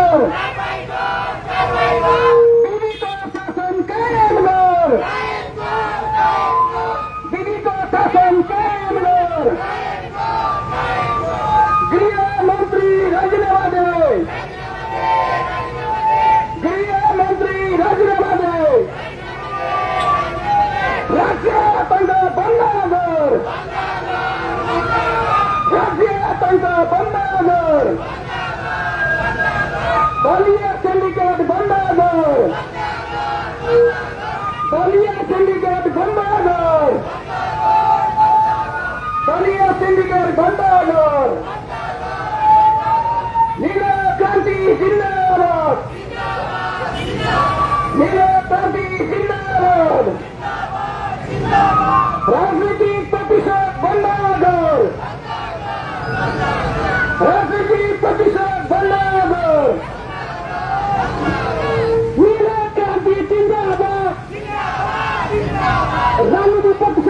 कर बीवी को शासन कायम कर बीवी को शासन कायम कर गृह मंत्री राजीनामा दे गृह मंत्री राजीनामा दे राज्यतंत्र बंद कर राज्यतंत्र बंद कर दलीय सिंडिकेट बंद कर दलीय सिंडिकेट बंद कर दलीय सिंडिकेट बंद कर नील क्रांति जिंदाबाद नील क्रांति जिंदाबाद राजनीतिक प्रतिशत बंद कर राजनीतिक प्रतिशत बंद कर नील क्रांति जिंदाबाद राजनीतिक प्रतिशत